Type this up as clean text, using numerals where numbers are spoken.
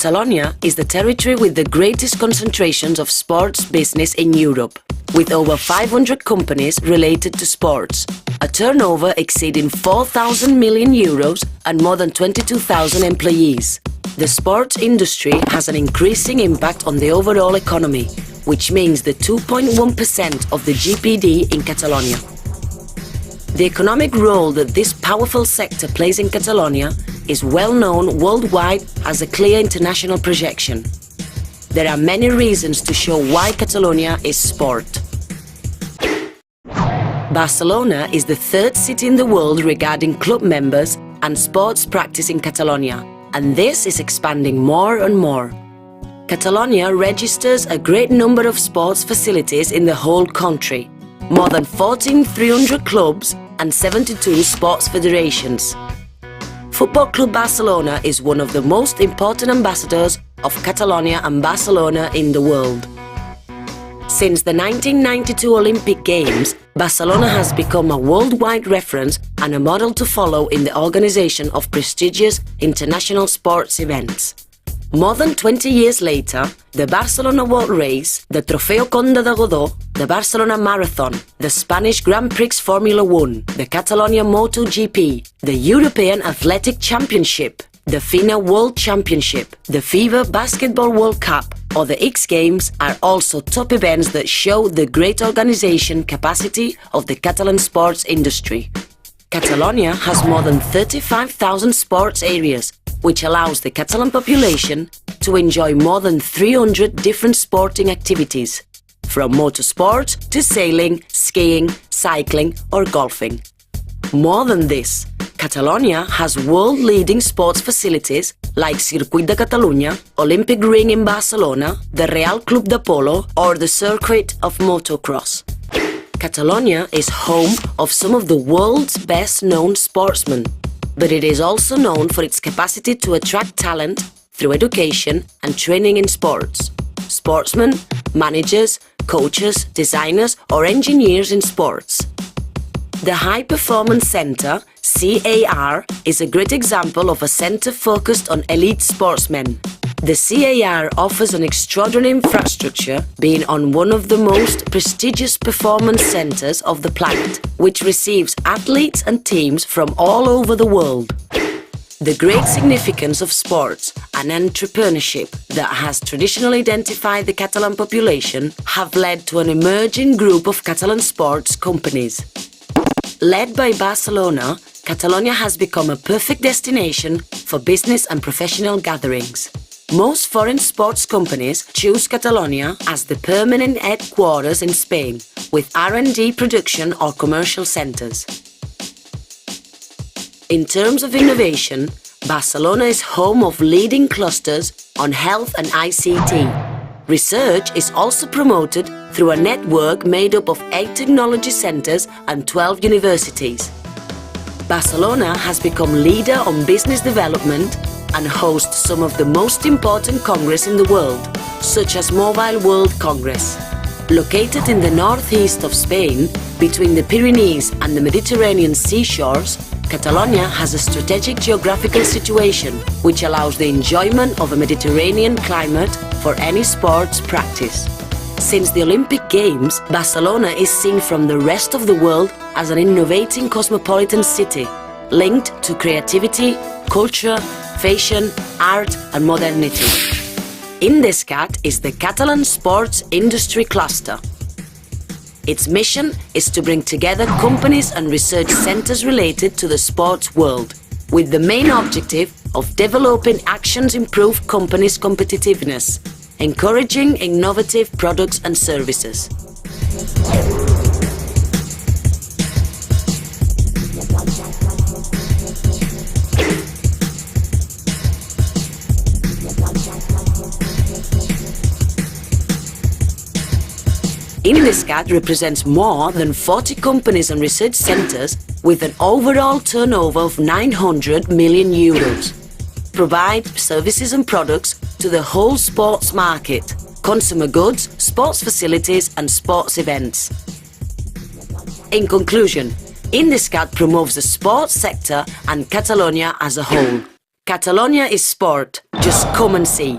Catalonia is the territory with the greatest concentrations of sports business in Europe, with over 500 companies related to sports, a turnover exceeding 4,000 million euros and more than 22,000 employees. The sports industry has an increasing impact on the overall economy, which means the 2.1% of the GDP in Catalonia. The economic role that this powerful sector plays in Catalonia is well known worldwide as a clear international projection. There are many reasons to show why Catalonia is sport. Barcelona is the third city in the world regarding club members and sports practice in Catalonia, and this is expanding more and more. Catalonia registers a great number of sports facilities in the whole country, more than 14,300 clubs and 72 sports federations. Football Club Barcelona is one of the most important ambassadors of Catalonia and Barcelona in the world. Since the 1992 Olympic Games, Barcelona has become a worldwide reference and a model to follow in the organization of prestigious international sports events. More than 20 years later, the Barcelona World Race, the Trofeo Conde de Godó, the Barcelona Marathon, the Spanish Grand Prix Formula 1, the Catalonia MotoGP, the European Athletic Championship, the FINA World Championship, the FIBA Basketball World Cup, or the X Games are also top events that show the great organization capacity of the Catalan sports industry. Catalonia has more than 35,000 sports areas, which allows the Catalan population to enjoy more than 300 different sporting activities, from motorsport to sailing, skiing, cycling or golfing. More than this, Catalonia has world-leading sports facilities like Circuit de Catalunya, Olympic Ring in Barcelona, the Real Club de Polo or the Circuit of Motocross. Catalonia is home of some of the world's best-known sportsmen, but it is also known for its capacity to attract talent through education and training in sports. Sportsmen, managers, coaches, designers or engineers in sports. The High Performance Center, CAR, is a great example of a center focused on elite sportsmen. The CAR offers an extraordinary infrastructure, being on one of the most prestigious performance centers of the planet, which receives athletes and teams from all over the world. The great significance of sports and entrepreneurship that has traditionally identified the Catalan population have led to an emerging group of Catalan sports companies. Led by Barcelona, Catalonia has become a perfect destination for business and professional gatherings. Most foreign sports companies choose Catalonia as the permanent headquarters in Spain, with R&D production or commercial centers. In terms of innovation, Barcelona is home of leading clusters on health and ICT. Research is also promoted through a network made up of 8 technology centers and 12 universities. Barcelona has become leader on business development and hosts some of the most important congresses in the world, such as Mobile World Congress. Located in the northeast of Spain, between the Pyrenees and the Mediterranean seashores, Catalonia has a strategic geographical situation which allows the enjoyment of a Mediterranean climate for any sports practice. Since the Olympic Games, Barcelona is seen from the rest of the world as an innovating cosmopolitan city, linked to creativity, culture, fashion, art and modernity. Indescat is the Catalan Sports Industry Cluster. Its mission is to bring together companies and research centers related to the sports world, with the main objective of developing actions to improve companies' competitiveness, encouraging innovative products and services. Indescat represents more than 40 companies and research centers with an overall turnover of 900 million euros. Provide services and products to the whole sports market, consumer goods, sports facilities and sports events. In conclusion, Indescat promotes the sports sector and Catalonia as a whole. Catalonia is sport. Just come and see.